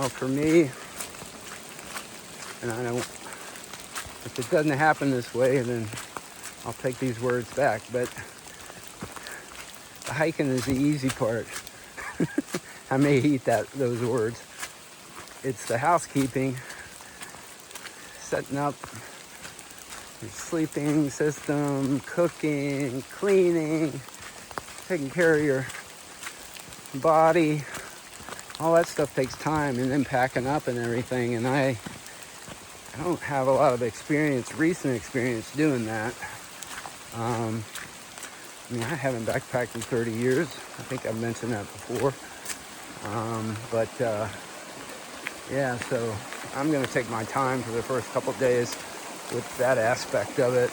know, for me, and I don't, if it doesn't happen this way, then I'll take these words back, but the hiking is the easy part. I may eat those words. It's the housekeeping, setting up your sleeping system, cooking, cleaning, taking care of your body. All that stuff takes time, and then packing up and everything. And I don't have a lot of recent experience doing that. I mean, I haven't backpacked in 30 years. I think I've mentioned that before. Yeah, so I'm going to take my time for the first couple days with that aspect of it,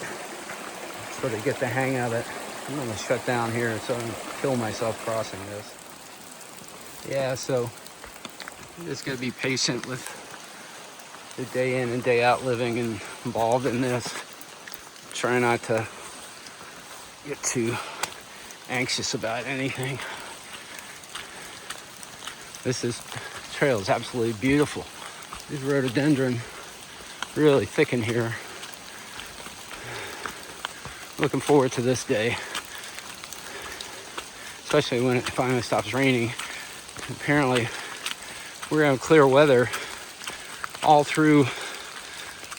sort of get the hang of it. I'm going to shut down here so I don't kill myself crossing this. Yeah, so I'm just going to be patient with the day in and day out living and involved in this. Try not to get too anxious about anything. This trail is absolutely beautiful. This rhododendron really thick in here. Looking forward to this day, especially when it finally stops raining. Apparently, we're gonna have clear weather all through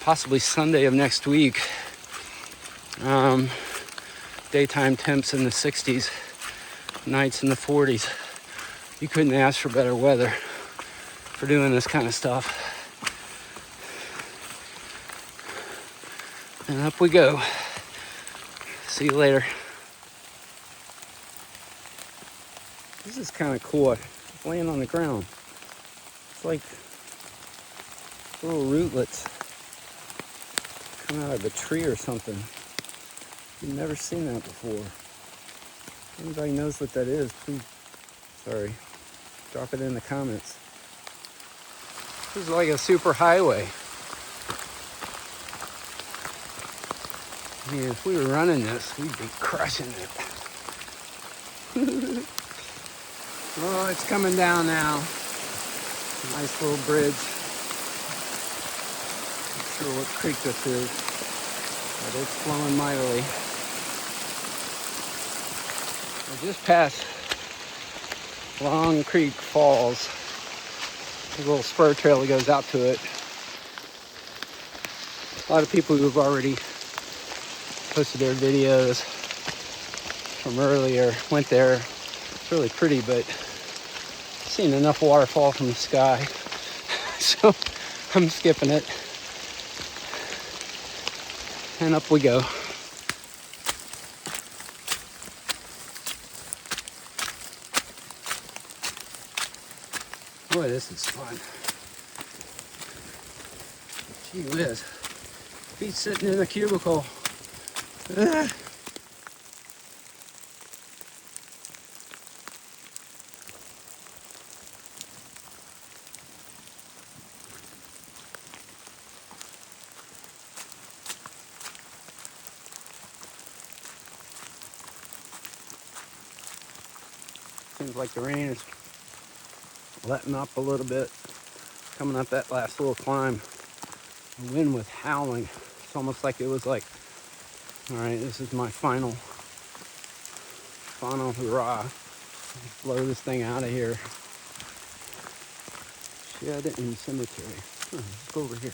possibly Sunday of next week. Daytime temps in the 60s, nights in the 40s. You couldn't ask for better weather for doing this kind of stuff. And up we go. See you later. This is kind of cool. I'm laying on the ground. It's like little rootlets come out of a tree or something. You've never seen that before. Anybody knows what that is, please, drop it in the comments. This is like a super highway. I mean, if we were running this, we'd be crushing it. Oh, it's coming down now. Nice little bridge. Not sure what creek this is, but it's flowing mightily. I just passed Long Creek Falls. There's a little spur trail that goes out to it. A lot of people who've already posted their videos from earlier went there. It's really pretty, but I've seen enough water fall from the sky, so I'm skipping it. And up we go. Boy, this is fun. Gee whiz. Feet sitting in a cubicle. Ugh. Seems like the rain is letting up a little bit. Coming up that last little climb. The wind was howling. It's almost like it was like, all right, this is my final hurrah. Blow this thing out of here. Shed in cemetery. Let's go over here.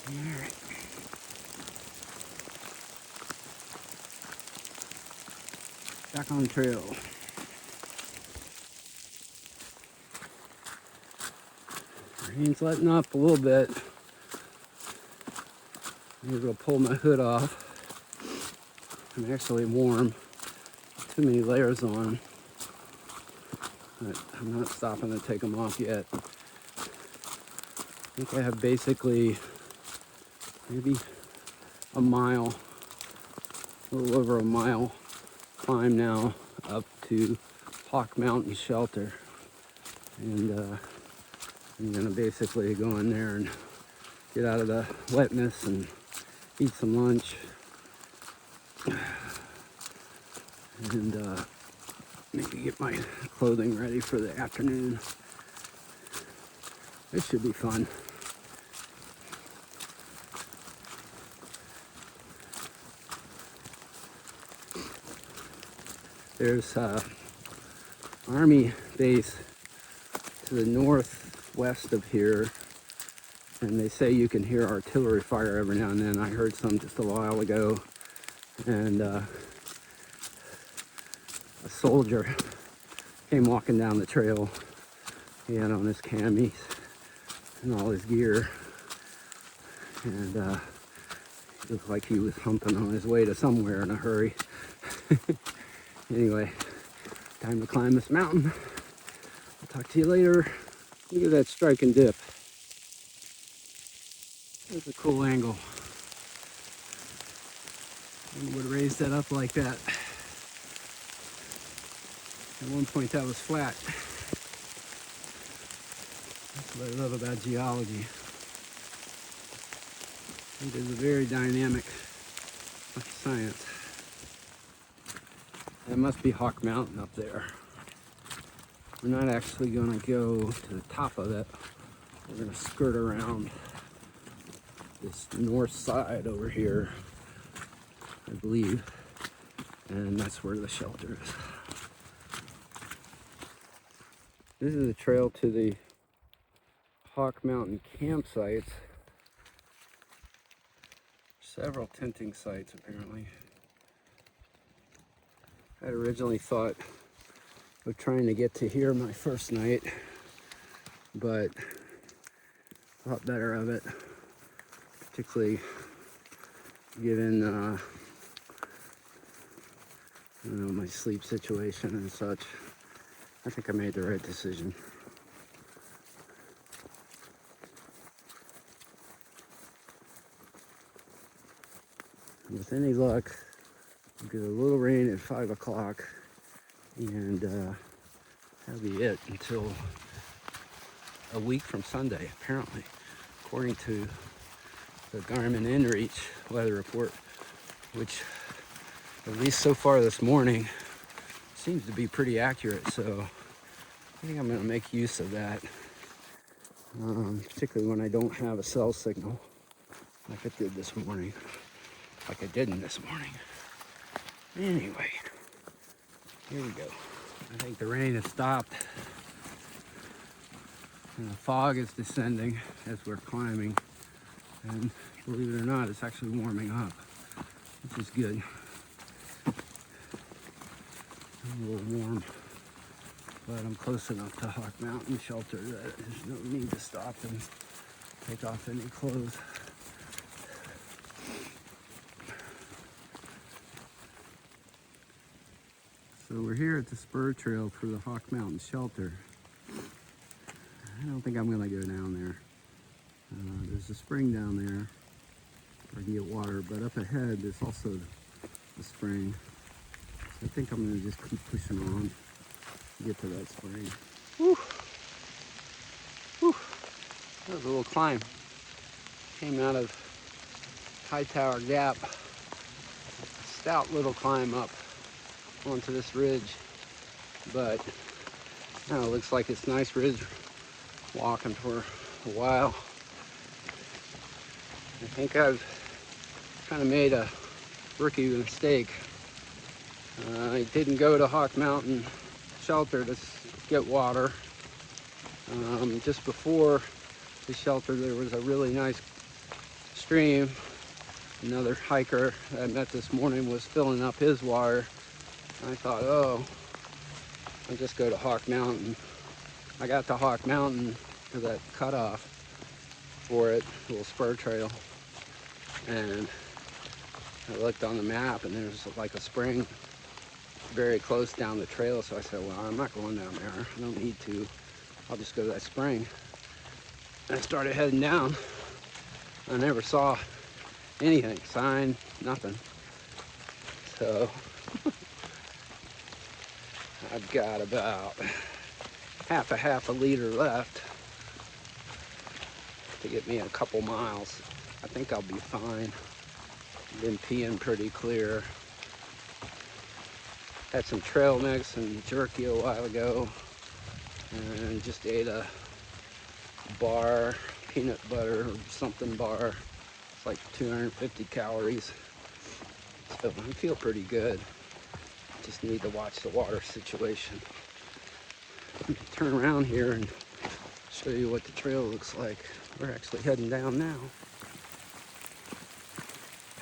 Alright. Back on the trail. Rain's letting up a little bit. I'm gonna pull my hood off. I'm actually warm. Too many layers on. But I'm not stopping to take them off yet. I think I have basically maybe a mile a little over a mile climb now up to Hawk Mountain Shelter. And I'm gonna basically go in there and get out of the wetness and eat some lunch. And maybe get my clothing ready for the afternoon. It should be fun. There's Army base to the northwest of here, and they say you can hear artillery fire every now and then. I heard some just a while ago, and a soldier came walking down the trail. He had on his camis and all his gear, and it looked like he was humping on his way to somewhere in a hurry. Anyway, time to climb this mountain. I'll talk to you later. Look at that strike and dip. That's a cool angle. I would raise that up like that. At one point that was flat. That's what I love about geology. It is a very dynamic science. That must be Hawk Mountain up there. We're not actually going to go to the top of it. We're going to skirt around this north side over here, I believe, and that's where the shelter is. This is a trail to the Hawk Mountain campsites. Several tenting sites apparently. I originally thought of trying to get to here my first night, but thought better of it, particularly given I don't know, my sleep situation and such. I think I made the right decision. With any luck, we'll get a little rain at 5 o'clock, and that'll be it until a week from Sunday, apparently, according to the Garmin InReach weather report, which, at least so far this morning, seems to be pretty accurate. So I think I'm going to make use of that, particularly when I don't have a cell signal like I did this morning. Like I didn't this morning. Anyway, here we go. I think the rain has stopped, and the fog is descending as we're climbing. And believe it or not, it's actually warming up, which is good. I'm a little warm, but I'm close enough to Hawk Mountain Shelter that there's no need to stop and take off any clothes. So we're here at the spur trail for the Hawk Mountain Shelter. I don't think I'm gonna go down there. There's a spring down there where I can get water, but up ahead there's also the spring. So I think I'm gonna just keep pushing on to get to that spring. Whew. Whew. That was a little climb. Came out of High Tower Gap. A stout little climb up onto this ridge, but it looks like it's nice ridge walking for a while. I think I've kind of made a rookie mistake. I didn't go to Hawk Mountain Shelter to get water. Just before the shelter there was a really nice stream. Another hiker that I met this morning was filling up his water. I thought, oh, I'll just go to Hawk Mountain. I got to Hawk Mountain to that cutoff for it, little spur trail, and I looked on the map and there's like a spring very close down the trail, so I said, well, I'm not going down there. I don't need to. I'll just go to that spring. And I started heading down. I never saw anything, sign, nothing. So I've got about half a liter left to get me a couple miles. I think I'll be fine. Been peeing pretty clear. Had some trail mix and jerky a while ago, and just ate a bar, peanut butter or something bar. It's like 250 calories. So I feel pretty good. Just need to watch the water situation. Turn around here and show you what the trail looks like. We're actually heading down now.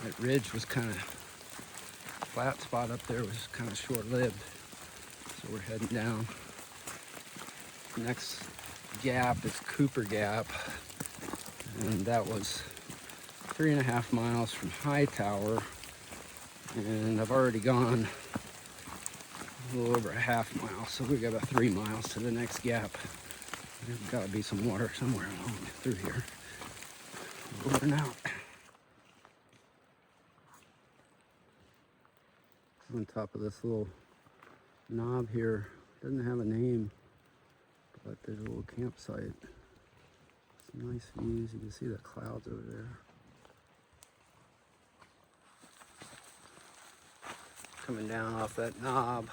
That ridge was kind of, flat spot up there was kind of short-lived. So we're heading down. Next gap is Cooper Gap. And that was 3.5 miles from Hightower. And I've already gone a little over a half mile. So we got about 3 miles to the next gap. There's got to be some water somewhere along through here. Over and out. On top of this little knob here. Doesn't have a name, but there's a little campsite. Some nice views. You can see the clouds over there. Coming down off that knob.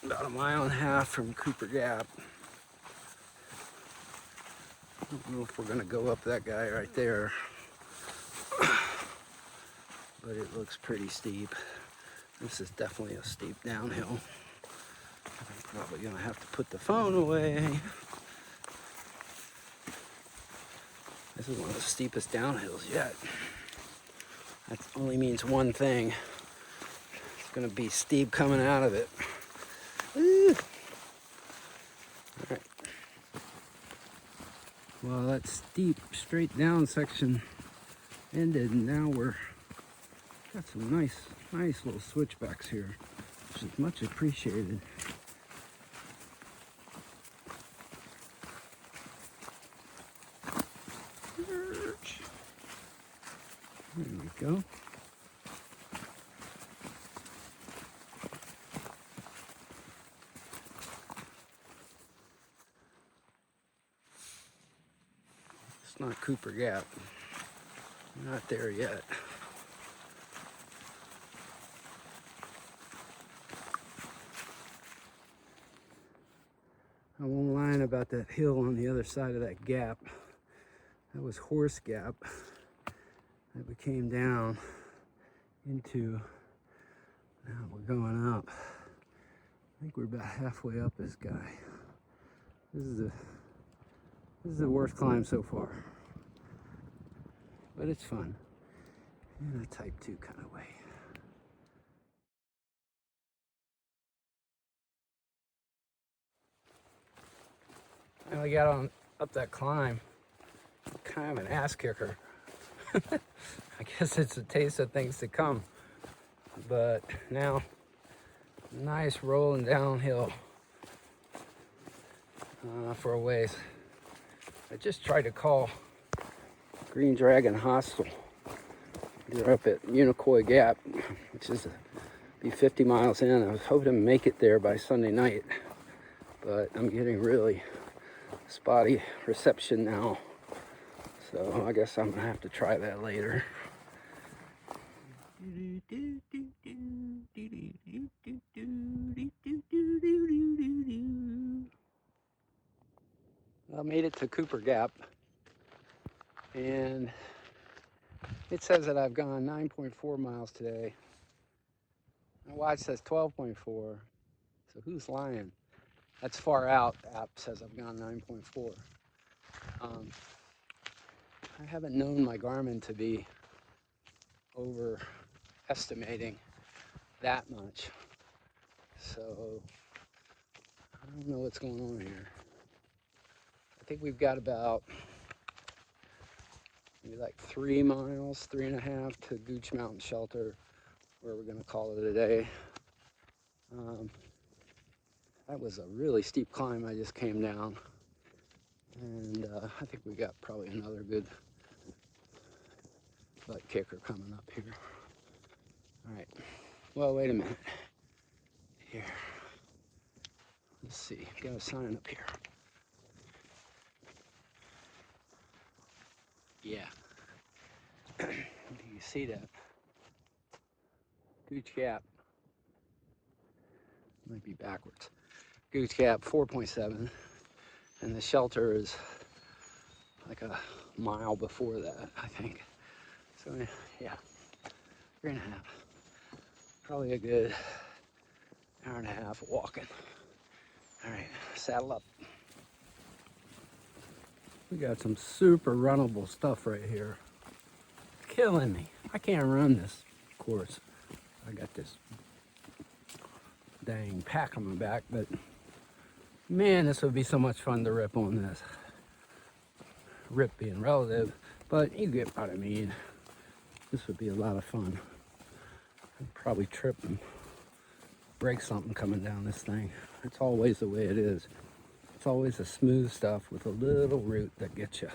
About 1.5 miles from Cooper Gap. I don't know if we're gonna go up that guy right there, but it looks pretty steep. This is definitely a steep downhill. I'm probably gonna have to put the phone away. This is one of the steepest downhills yet. That only means one thing. It's gonna be steep coming out of it. Woo. All right. Well, that steep straight down section ended, and now we're got some nice little switchbacks here, which is much appreciated. There we go. It's not Cooper Gap. Not there yet. I won't lie about that hill on the other side of that gap. That was Horse Gap that we came down into. Now we're going up. I think we're about halfway up this guy. This is the worst climb so far. But it's fun. In a type 2 kind of way. And we got on up that climb. Kind of an ass kicker. I guess it's a taste of things to come. But now, nice rolling downhill for a ways. I just tried to call Green Dragon Hostel. They're up at Unicoi Gap, which is be 50 miles in. I was hoping to make it there by Sunday night, but I'm getting really spotty reception now. So I guess I'm gonna have to try that later. I made it to Cooper Gap, and it says that I've gone 9.4 miles today. My watch says 12.4, so who's lying? That's far out. The app says I've gone 9.4. I haven't known my Garmin to be overestimating that much, so I don't know what's going on here. I think we've got about maybe like 3 miles, 3.5 to Gooch Mountain Shelter, where we're gonna call it a day. That was a really steep climb I just came down, and I think we got probably another good butt kicker coming up here. Well, wait a minute. Here. Let's see. Got a sign up here. Yeah. Do you see that? Gooch Gap. Might be backwards. Gooch Gap 4.7. And the shelter is like a mile before that, I think. So, yeah. 3.5. Probably a good hour and a half of walking. All right, saddle up. We got some super runnable stuff right here. It's killing me. I can't run this course. I got this dang pack on my back, but man, this would be so much fun to rip on this. Rip being relative, but you get what I mean. This would be a lot of fun. I'd probably trip and break something coming down this thing. It's always the way it is. It's always the smooth stuff with a little root that gets you.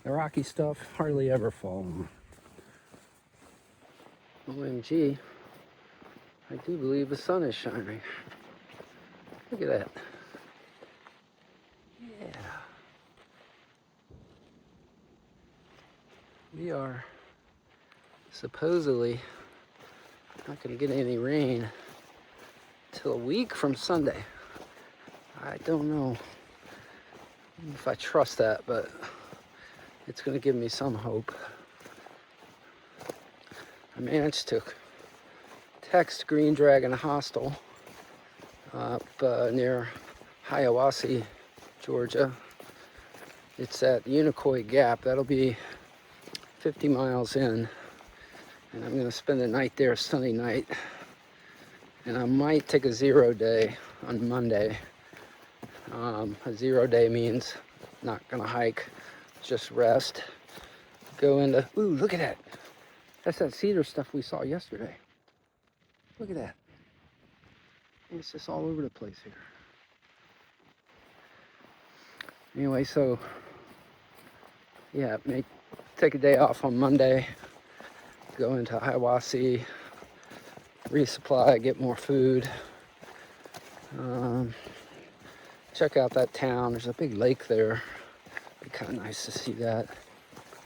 The rocky stuff hardly ever fall on. OMG, I do believe the sun is shining. Look at that. Yeah. We are supposedly not going to get any rain till a week from Sunday. I don't know if I trust that, but it's going to give me some hope. I managed to text Green Dragon Hostel up near Hiawassee, Georgia. It's at Unicoi Gap. That'll be 50 miles in, and I'm going to spend the night there Sunday night. And I might take a 0 day on Monday. A 0 day means not going to hike, just rest. Go into, ooh, look at that. That's that cedar stuff we saw yesterday. Look at that. It's just all over the place here. Anyway, so yeah, take a day off on Monday, go into Hiawassee, resupply, get more food, check out that town. There's a big lake there. It'd be kind of nice to see that.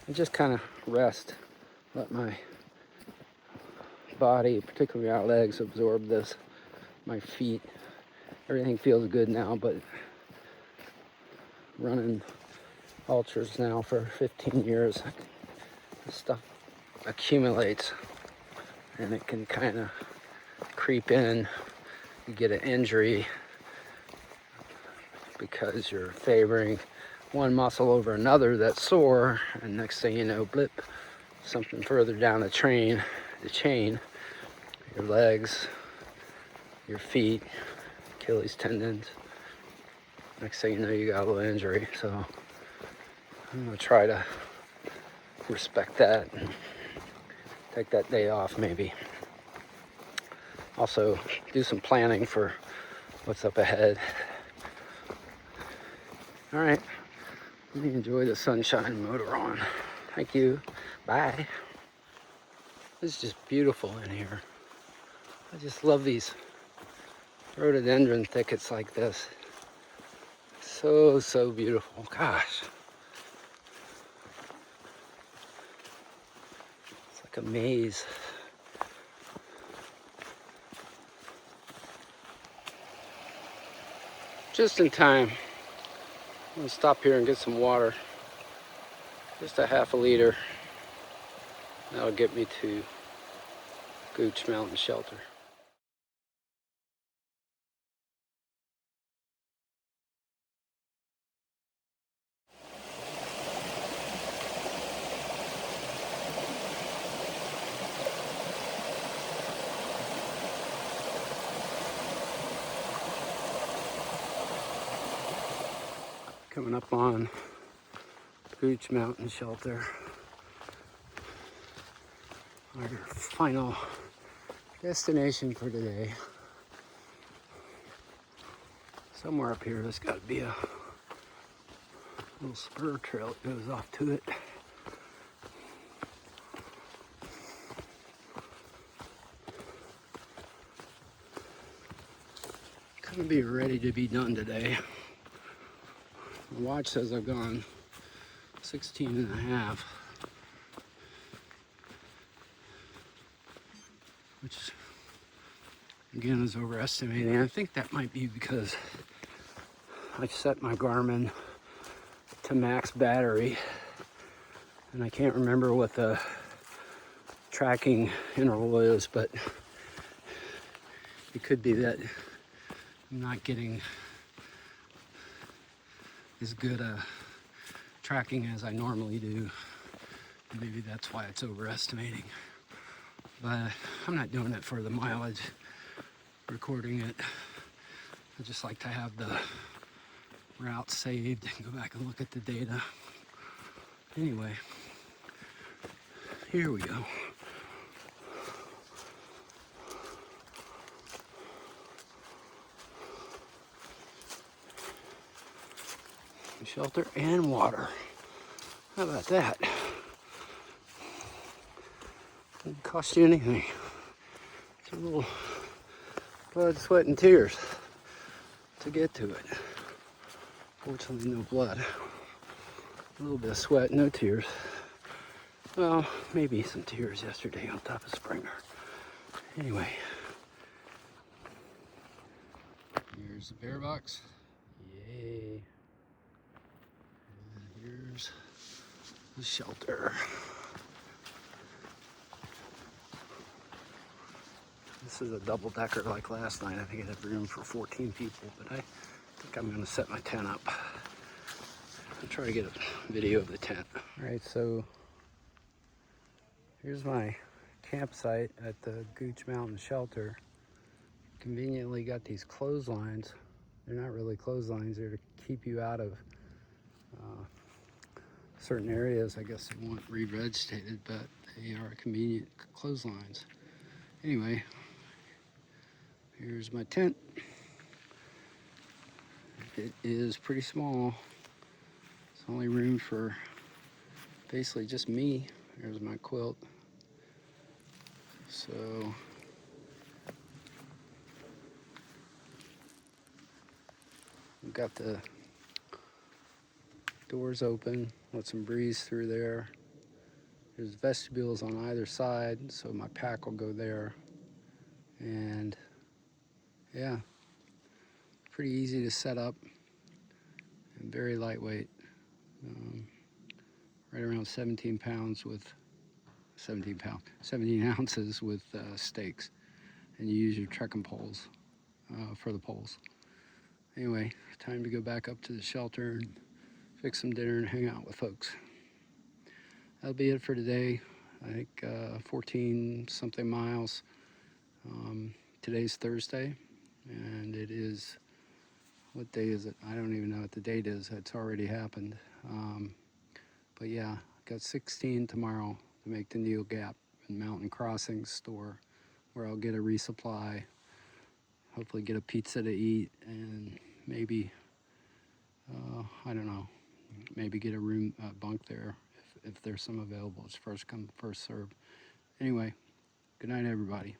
And just kind of rest, let my body, particularly our legs, absorb this. My feet, everything feels good now, but running ultras now for 15 years, this stuff accumulates and it can kind of creep in. You get an injury because you're favoring one muscle over another that's sore, and next thing you know, blip, something further down the chain, your legs, your feet, Achilles tendons. Next thing you know, you got a little injury. So I'm gonna try to respect that and take that day off maybe. Also do some planning for what's up ahead. All right, let me enjoy the sunshine motor on. Thank you, bye. This is just beautiful in here. I just love these rhododendron thickets like this. So beautiful, gosh. It's like a maze. Just in time. I'm gonna stop here and get some water. Just a half a liter. That'll get me to Gooch Mountain Shelter. Coming up on Gooch Mountain Shelter. Our final destination for today. Somewhere up here there's got to be a little spur trail that goes off to it. I'm gonna be ready to be done today. My watch says I've gone 16 and a half, which again is overestimating. I think that might be because I set my Garmin to max battery, and I can't remember what the tracking interval is, but it could be that I'm not getting as good a tracking as I normally do. Maybe that's why it's overestimating. But I'm not doing it for the mileage, recording it. I just like to have the route saved and go back and look at the data. Anyway, here we go. Shelter and water. How about that? Doesn't cost you anything. It's a little blood, sweat, and tears to get to it. Fortunately, no blood. A little bit of sweat, no tears. Well, maybe some tears yesterday on top of Springer. Anyway, here's the bear box. Yay. And here's the shelter. This is a double decker like last night. I think it had room for 14 people, but I think I'm gonna set my tent up. I'll try to get a video of the tent. All right, so here's my campsite at the Gooch Mountain Shelter. Conveniently got these clotheslines. They're not really clotheslines, they're to keep you out of certain areas. I guess they want revegetated, but they are convenient clotheslines. Anyway, here's my tent. It is pretty small. It's only room for basically just me. There's my quilt. So we've got the doors open, let some breeze through there. There's vestibules on either side, so my pack will go there. And yeah, pretty easy to set up and very lightweight. Right around 17 pounds with 17 ounces with stakes. And you use your trekking poles for the poles. Anyway, time to go back up to the shelter and fix some dinner and hang out with folks. That'll be it for today. I think 14 something miles. Today's Thursday, and it is, what day is it? I don't even know what the date is. It's already happened. But yeah, got 16 tomorrow to make the Neal Gap and Mountain Crossing store, where I'll get a resupply, hopefully get a pizza to eat, and maybe, I don't know, maybe get a room, bunk there if there's some available. It's first come, first served. Anyway, good night, everybody.